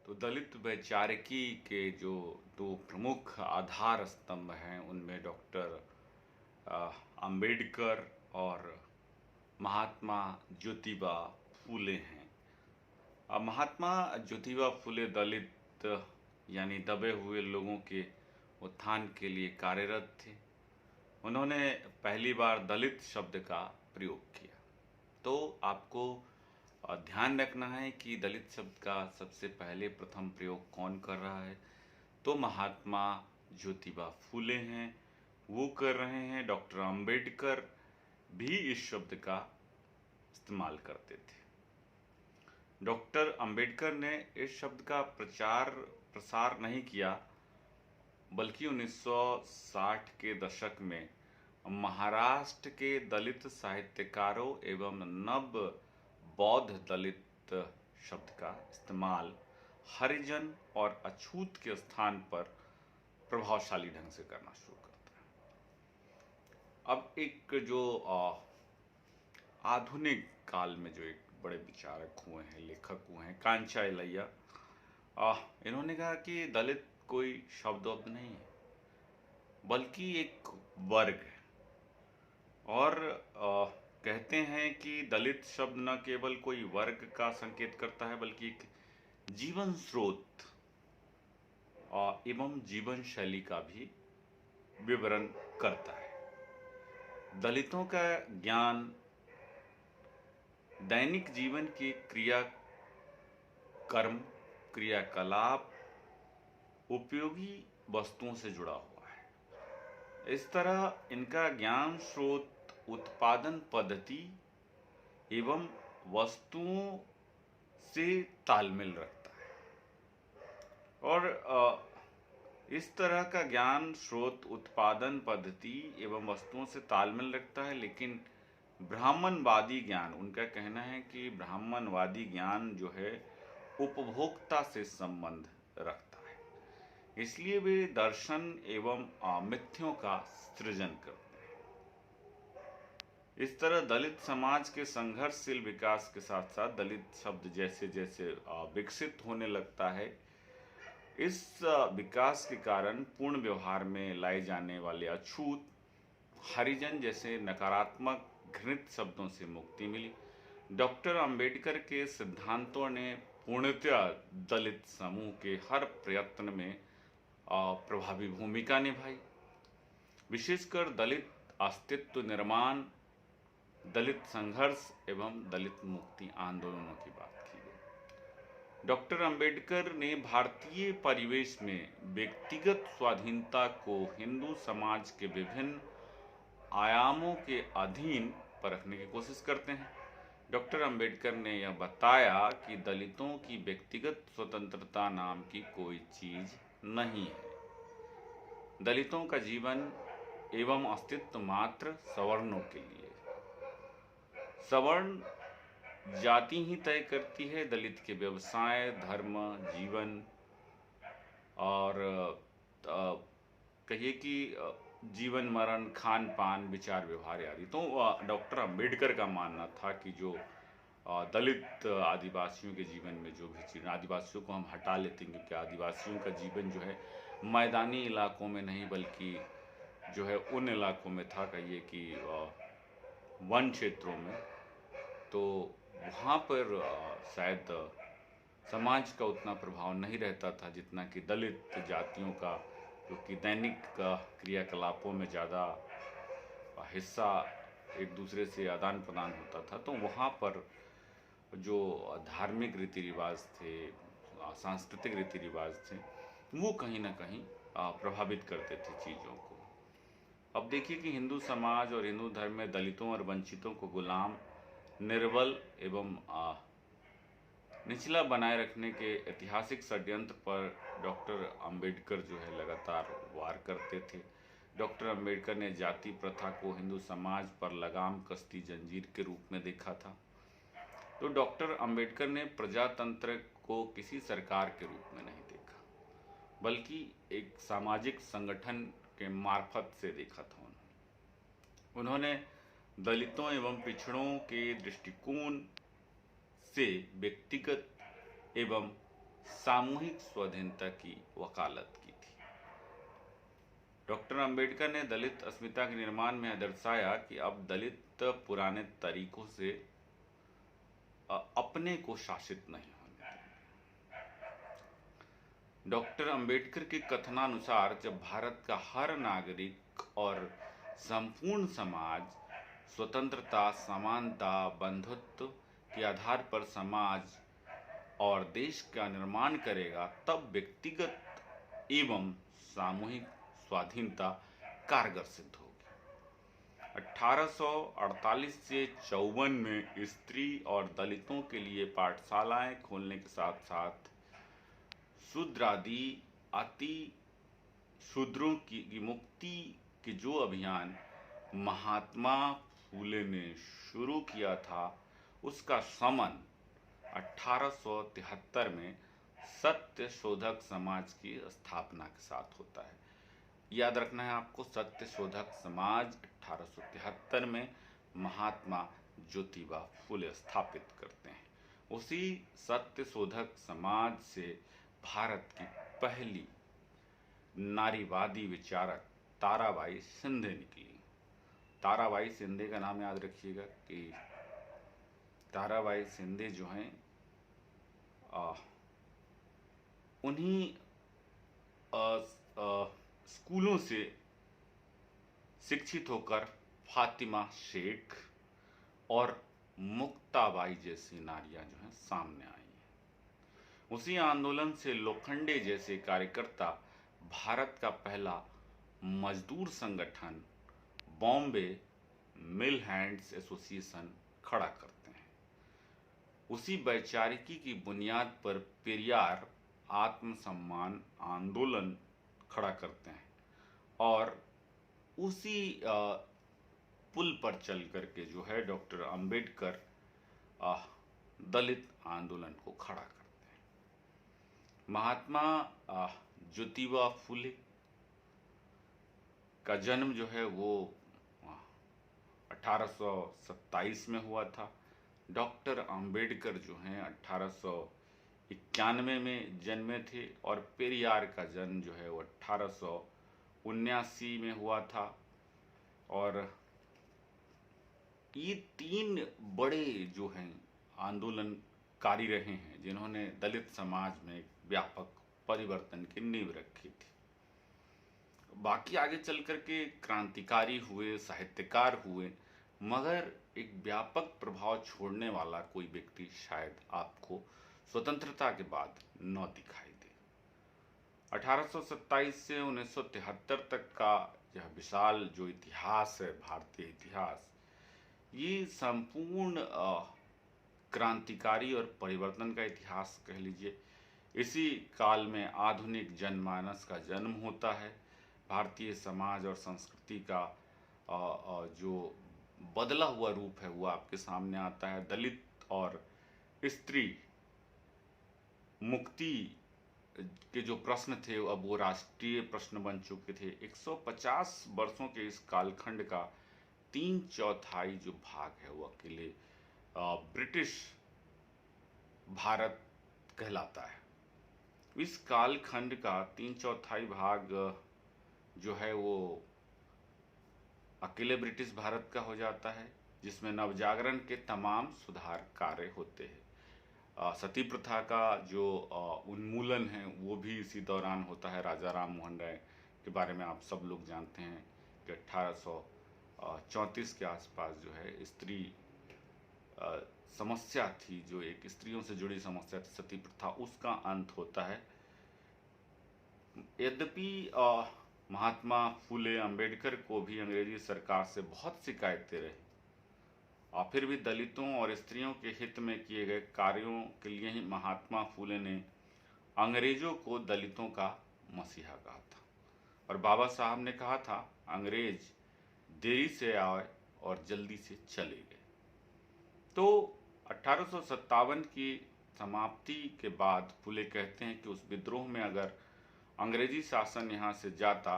तो दलित वैचारिकी के जो दो प्रमुख आधार स्तंभ हैं उनमें डॉक्टर अंबेडकर और महात्मा ज्योतिबा फूले हैं। महात्मा ज्योतिबा फूले दलित यानी दबे हुए लोगों के उत्थान के लिए कार्यरत थे। उन्होंने पहली बार दलित शब्द का प्रयोग किया। तो आपको ध्यान रखना है कि दलित शब्द का सबसे पहले प्रथम प्रयोग कौन कर रहा है, तो महात्मा ज्योतिबा फूले हैं, वो कर रहे हैं। डॉक्टर अंबेडकर भी इस शब्द का इस्तेमाल करते थे। डॉक्टर अंबेडकर ने इस शब्द का प्रचार प्रसार नहीं किया, बल्कि 1960 के दशक में महाराष्ट्र के दलित साहित्यकारों एवं नव बौद्ध दलित शब्द का इस्तेमाल हरिजन और अछूत के स्थान पर प्रभावशाली ढंग से करना शुरू करता है। अब एक जो आधुनिक काल में जो एक बड़े विचारक हुए हैं, लेखक हुए हैं, कांचा इलैया, इन्होंने कहा कि दलित कोई शब्द नहीं है, बल्कि एक वर्ग है। और कहते हैं कि दलित शब्द न केवल कोई वर्ग का संकेत करता है, बल्कि एक जीवन स्रोत एवं जीवन शैली का भी विवरण करता है। दलितों का ज्ञान दैनिक जीवन की कर्म, क्रियाकलाप, उपयोगी वस्तुओं से जुड़ा हुआ है। इस तरह इनका ज्ञान स्रोत उत्पादन पद्धति एवं वस्तुओं से तालमेल रखता है। और इस तरह का ज्ञान स्रोत उत्पादन पद्धति एवं वस्तुओं से तालमेल रखता है, लेकिन ब्राह्मणवादी ज्ञान, उनका कहना है कि ब्राह्मणवादी ज्ञान जो है उपभोक्ता से संबंध रखता है, इसलिए वे दर्शन एवं मिथ्यों का सृजन करते हैं। इस तरह दलित समाज के संघर्षशील विकास के साथ साथ दलित शब्द जैसे जैसे विकसित होने लगता है, इस विकास के कारण पूर्ण व्यवहार में लाए जाने वाले अछूत, हरिजन जैसे नकारात्मक घृणित शब्दों से मुक्ति मिली। डॉक्टर अंबेडकर के सिद्धांतों ने पूर्णतया दलित समूह के हर प्रयत्न में प्रभावी भूमिका निभाई। विशेषकर दलित अस्तित्व निर्माण, दलित संघर्ष एवं दलित मुक्ति आंदोलनों की बात की गई। डॉक्टर अंबेडकर ने भारतीय परिवेश में व्यक्तिगत स्वाधीनता को हिंदू समाज के विभिन्न आयामों के अधीन पर रखने की कोशिश करते हैं। डॉक्टर अंबेडकर ने यह बताया कि दलितों की व्यक्तिगत स्वतंत्रता नाम की कोई चीज नहीं है। दलितों का जीवन एवं अस्तित्व मात्र सवर्णों के लिए। सवर्ण जाति ही तय करती है दलित के व्यवसाय, धर्म, जीवन और कहिए कि जीवन मरण, खान पान, विचार व्यवहार आदि। तो डॉक्टर अंबेडकर का मानना था कि जो दलित आदिवासियों के जीवन में जो भी चीज़, आदिवासियों को हम हटा लेते हैं क्योंकि आदिवासियों का जीवन जो है मैदानी इलाकों में नहीं, बल्कि जो है उन इलाकों में था, कहिए कि वन क्षेत्रों में। तो वहाँ पर शायद समाज का उतना प्रभाव नहीं रहता था जितना कि दलित जातियों का, क्योंकि दैनिक क्रियाकलापों में ज़्यादा हिस्सा एक दूसरे से आदान प्रदान होता था। तो वहाँ पर जो धार्मिक रीति रिवाज थे, सांस्कृतिक रीति रिवाज थे, वो कहीं ना कहीं प्रभावित करते थे चीज़ों को। अब देखिए कि हिंदू समाज और हिंदू धर्म में दलितों और वंचितों को गुलाम, निर्बल एवं निचला बनाए रखने के ऐतिहासिक षड्यंत्र पर डॉक्टर अंबेडकर जो है लगातार वार करते थे। डॉक्टर अंबेडकर ने जाति प्रथा को हिंदू समाज पर लगाम कसती जंजीर के रूप में देखा था। तो डॉक्टर अंबेडकर ने प्रजातंत्र को किसी सरकार के रूप में नहीं देखा, बल्कि एक सामाजिक संगठन के मार्फत से देखा था। उन्होंने दलितों एवं पिछड़ों के दृष्टिकोण से व्यक्तिगत एवं सामूहिक स्वाधीनता की वकालत की थी। डॉक्टर अंबेडकर ने दलित अस्मिता के निर्माण में दर्शाया कि अब दलित पुराने तरीकों से अपने को शासित नहीं होने देंगे। डॉक्टर अंबेडकर के कथनानुसार जब भारत का हर नागरिक और संपूर्ण समाज स्वतंत्रता, समानता, बंधुत्व के आधार पर समाज और देश का निर्माण करेगा, तब व्यक्तिगत एवं सामूहिक स्वाधीनता कारगर सिद्ध होगी। 1848 से 54 में स्त्री और दलितों के लिए पाठशालाएं खोलने के साथ साथ शूद्रादि अति शूद्रों की मुक्ति के जो अभियान महात्मा फूले ने शुरू किया था, उसका समन 1873 में सत्य शोधक समाज की स्थापना के साथ होता है। याद रखना है आपको, सत्य शोधक समाज 1873 में महात्मा ज्योतिबा फुले स्थापित करते हैं। उसी सत्य शोधक समाज से भारत की पहली नारीवादी विचारक ताराबाई शिंदे निकली। ताराबाई शिंदे का नाम याद रखिएगा कि ताराबाई शिंदे जो हैं उन्हीं स्कूलों से शिक्षित होकर फातिमा शेख और मुक्ताबाई जैसी नारियां जो हैं सामने आई हैं। उसी आंदोलन से लोखंडे जैसे कार्यकर्ता भारत का पहला मजदूर संगठन बॉम्बे मिल हैंड्स एसोसिएशन खड़ा करते हैं। उसी वैचारिकी की बुनियाद पर पेरियार आत्मसम्मान आंदोलन खड़ा करते हैं और उसी पुल पर चल करके जो है डॉक्टर अंबेडकर दलित आंदोलन को खड़ा करते हैं। महात्मा ज्योतिबा फुले का जन्म जो है वो 1827 में हुआ था। डॉक्टर अंबेडकर जो हैं 1891 में जन्मे थे और पेरियार का जन्म जो है वो 1879 में हुआ था। और ये तीन बड़े जो हैं आंदोलनकारी रहे हैं जिन्होंने दलित समाज में एक व्यापक परिवर्तन की नींव रखी थी। बाकी आगे चल करके क्रांतिकारी हुए, साहित्यकार हुए, मगर एक व्यापक प्रभाव छोड़ने वाला कोई व्यक्ति शायद आपको स्वतंत्रता के बाद न दिखाई दे। 1827 से 1973 तक का यह विशाल जो इतिहास है, भारतीय इतिहास, ये संपूर्ण क्रांतिकारी और परिवर्तन का इतिहास कह लीजिए। इसी काल में आधुनिक जनमानस का जन्म होता है। भारतीय समाज और संस्कृति का जो बदला हुआ रूप है वो आपके सामने आता है। दलित और स्त्री मुक्ति के जो प्रश्न थे अब वो राष्ट्रीय प्रश्न बन चुके थे। 150 वर्षों के इस कालखंड का 3/4 जो भाग है वो अकेले ब्रिटिश भारत कहलाता है। इस कालखंड का 3/4 भाग जो है वो अकेले ब्रिटिश भारत का हो जाता है, जिसमें नवजागरण के तमाम सुधार कार्य होते हैं। सती प्रथा का जो उन्मूलन है वो भी इसी दौरान होता है। राजा राम मोहन राय के बारे में आप सब लोग जानते हैं कि 1834 के आसपास जो है स्त्री समस्या थी, जो एक स्त्रियों से जुड़ी समस्या थी, सती प्रथा, उसका अंत होता है। यद्यपि महात्मा फूले अंबेडकर को भी अंग्रेजी सरकार से बहुत शिकायतें रही और फिर भी दलितों और स्त्रियों के हित में किए गए कार्यों के लिए ही महात्मा फूले ने अंग्रेजों को दलितों का मसीहा कहा था। और बाबा साहब ने कहा था, अंग्रेज देरी से आए और जल्दी से चले गए। तो 1857 की समाप्ति के बाद फूले कहते हैं कि उस विद्रोह में अगर अंग्रेजी शासन यहाँ से जाता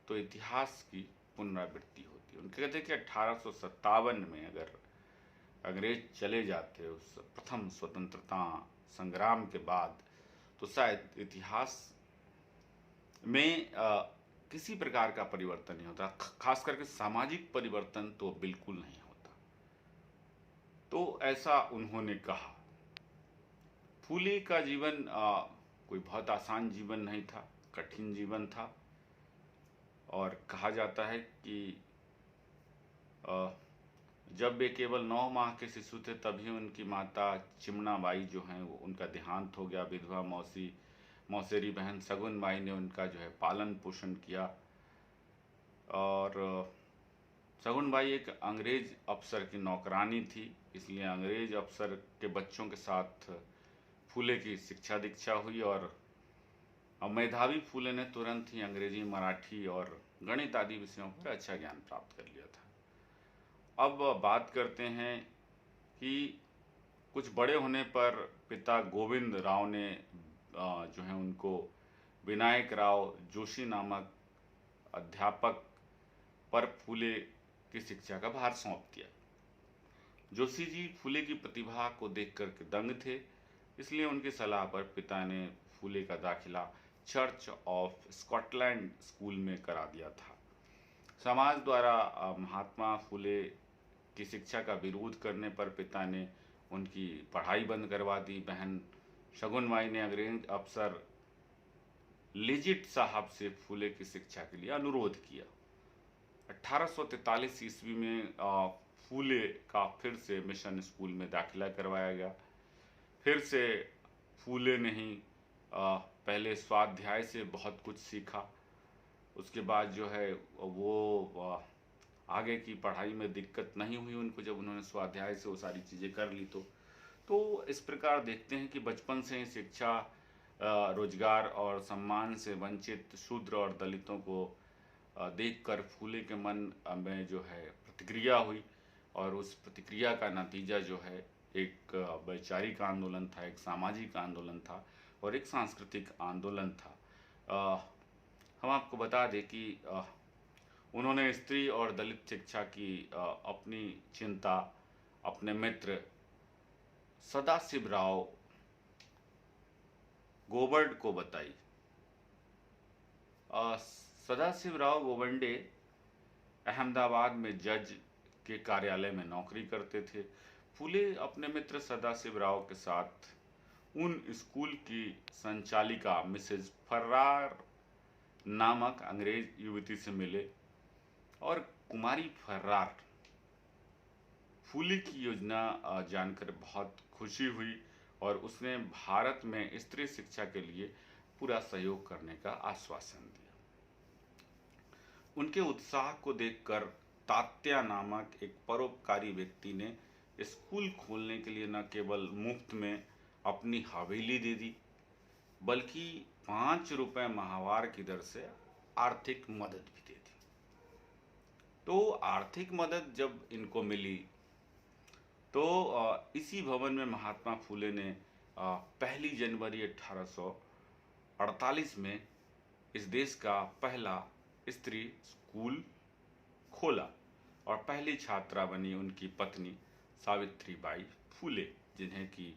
तो इतिहास की पुनरावृत्ति होती। उनके कहते हैं कि 1857 में अगर अंग्रेज चले जाते उस प्रथम स्वतंत्रता संग्राम के बाद, तो शायद इतिहास में किसी प्रकार का परिवर्तन नहीं होता, खास करके सामाजिक परिवर्तन तो बिल्कुल नहीं होता। तो ऐसा उन्होंने कहा। फूले का जीवन कोई बहुत आसान जीवन नहीं था, कठिन जीवन था। और कहा जाता है कि अ, जब वे केवल 9 माह के शिशु थे तभी उनकी माता चिमनाबाई जो हैं वो उनका देहांत हो गया। विधवा मौसेरी बहन सगुन बाई ने उनका जो है पालन पोषण किया। और सगुन बाई एक अंग्रेज अफसर की नौकरानी थी, इसलिए अंग्रेज अफसर के बच्चों के साथ फूले की शिक्षा दीक्षा हुई। और मेधावी फूले ने तुरंत ही अंग्रेजी, मराठी और गणित आदि विषयों पर अच्छा ज्ञान प्राप्त कर लिया था। अब बात करते हैं कि कुछ बड़े होने पर पिता गोविंद राव ने जो है उनको विनायक राव जोशी नामक अध्यापक पर फूले की शिक्षा का भार सौंप दिया। जोशी जी फूले की प्रतिभा को देख कर के दंग थे, इसलिए उनकी सलाह पर पिता ने फूले का दाखिला चर्च ऑफ स्कॉटलैंड स्कूल में करा दिया था। समाज द्वारा महात्मा फूले की शिक्षा का विरोध करने पर पिता ने उनकी पढ़ाई बंद करवा दी। बहन शगुन बाई ने अंग्रेज अफसर लिजिट साहब से फूले की शिक्षा के लिए अनुरोध किया। 1843 ईस्वी में फूले का फिर से मिशन स्कूल में दाखिला करवाया गया। फिर से फूले ने ही पहले स्वाध्याय से बहुत कुछ सीखा। उसके बाद जो है वो आगे की पढ़ाई में दिक्कत नहीं हुई उनको, जब उन्होंने स्वाध्याय से वो सारी चीज़ें कर ली। तो इस प्रकार देखते हैं कि बचपन से ही शिक्षा, रोजगार और सम्मान से वंचित शूद्र और दलितों को देखकर फूले के मन में जो है प्रतिक्रिया हुई। और उस प्रतिक्रिया का नतीजा जो है एक वैचारिक आंदोलन था, एक सामाजिक आंदोलन था और एक सांस्कृतिक आंदोलन था। हम आपको बता दें कि उन्होंने स्त्री और दलित शिक्षा की अपनी चिंता अपने मित्र सदाशिवराव गोबर्ड को बताई। सदाशिवराव गोवंडे अहमदाबाद में जज के कार्यालय में नौकरी करते थे। फूले अपने मित्र सदाशिवराव के साथ उन स्कूल की संचालिका मिसेज फर्रार नामक अंग्रेज युवती से मिले और कुमारी फर्रार फूले की योजना जानकर बहुत खुशी हुई और उसने भारत में स्त्री शिक्षा के लिए पूरा सहयोग करने का आश्वासन दिया। उनके उत्साह को देखकर तात्या नामक एक परोपकारी व्यक्ति ने स्कूल खोलने के लिए न केवल मुफ्त में अपनी हवेली दे दी, बल्कि 5 रुपए माहवार की दर से आर्थिक मदद भी दे दी। तो आर्थिक मदद जब इनको मिली तो इसी भवन में महात्मा फूले ने 1 जनवरी 1848 में इस देश का पहला स्त्री स्कूल खोला और पहली छात्रा बनी उनकी पत्नी सावित्रीबाई फूले, जिन्हें कि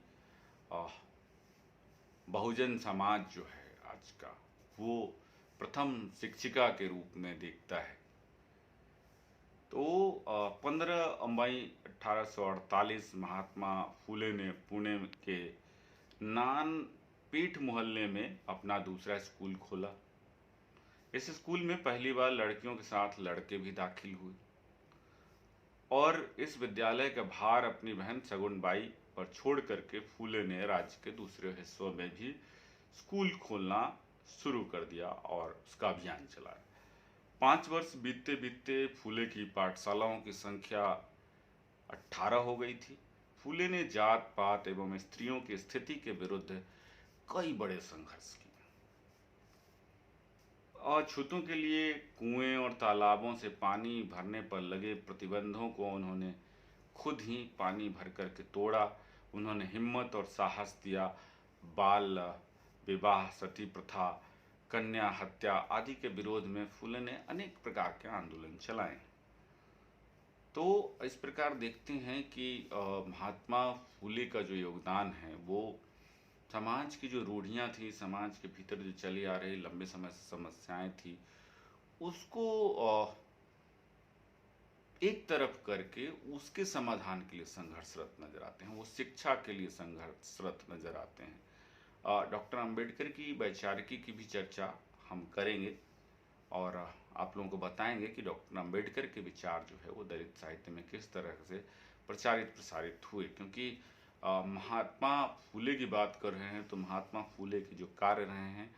बहुजन समाज जो है आज का वो प्रथम शिक्षिका के रूप में देखता है। तो 15 मई 1848 महात्मा फूले ने पुणे के नानपीठ मोहल्ले में अपना दूसरा स्कूल खोला। इस स्कूल में पहली बार लड़कियों के साथ लड़के भी दाखिल हुए और इस विद्यालय का भार अपनी बहन सगुन बाई पर छोड़ करके फूले ने राज्य के दूसरे हिस्सों में भी स्कूल खोलना शुरू कर दिया और उसका अभियान चलाया। 5 वर्ष बीतते बीतते फूले की पाठशालाओं की संख्या 18 हो गई थी। फूले ने जात पात एवं स्त्रियों की स्थिति के विरुद्ध कई बड़े संघर्ष किए और छूतों के लिए कुएं और तालाबों से पानी भरने पर लगे प्रतिबंधों को उन्होंने खुद ही पानी भर करके तोड़ा। उन्होंने हिम्मत और साहस दिया। बाल विवाह, सती प्रथा, कन्या हत्या आदि के विरोध में फूले ने अनेक प्रकार के आंदोलन चलाए। तो इस प्रकार देखते हैं कि महात्मा फूले का जो योगदान है वो समाज की जो रूढ़ियाँ थी, समाज के भीतर जो चली आ रही लंबे समय से समस्याएं थी, उसको एक तरफ करके उसके समाधान के लिए संघर्षरत नजर आते हैं। वो शिक्षा के लिए संघर्षरत नजर आते हैं। डॉक्टर अंबेडकर की वैचारिकी की भी चर्चा हम करेंगे और आप लोगों को बताएंगे कि डॉक्टर अंबेडकर के विचार जो है वो दलित साहित्य में किस तरह से प्रचारित प्रसारित हुए। क्योंकि महात्मा फूले की बात कर रहे हैं तो महात्मा फूले के जो कार्य रहे हैं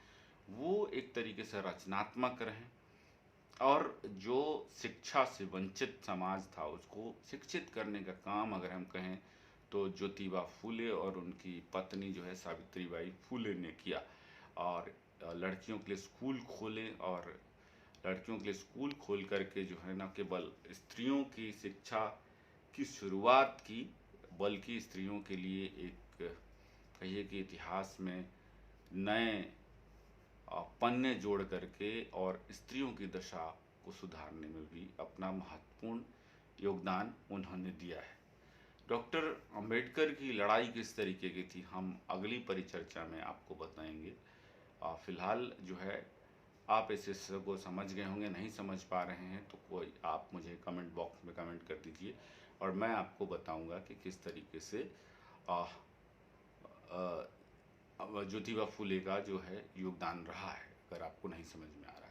वो एक तरीके से रचनात्मक रहे, और जो शिक्षा से वंचित समाज था उसको शिक्षित करने का काम अगर हम कहें तो ज्योतिबा फूले और उनकी पत्नी जो है सावित्रीबाई फूले ने किया। और लड़कियों के लिए स्कूल खोले, और लड़कियों के लिए स्कूल खोल करके जो है न केवल स्त्रियों की शिक्षा की शुरुआत की, बल्कि स्त्रियों के लिए एक कहिए कि इतिहास में नए पन्ने जोड़ करके और स्त्रियों की दशा को सुधारने में भी अपना महत्वपूर्ण योगदान उन्होंने दिया है। डॉक्टर अंबेडकर की लड़ाई किस तरीके की थी हम अगली परिचर्चा में आपको बताएंगे। फिलहाल जो है आप इस हिस्से को समझ गए होंगे, नहीं समझ पा रहे हैं तो कोई आप मुझे कमेंट बॉक्स में कमेंट कर दीजिए और मैं आपको बताऊंगा कि किस तरीके से आ, ज्योतिबा फूले का जो है योगदान रहा है, अगर आपको नहीं समझ में आ रहा।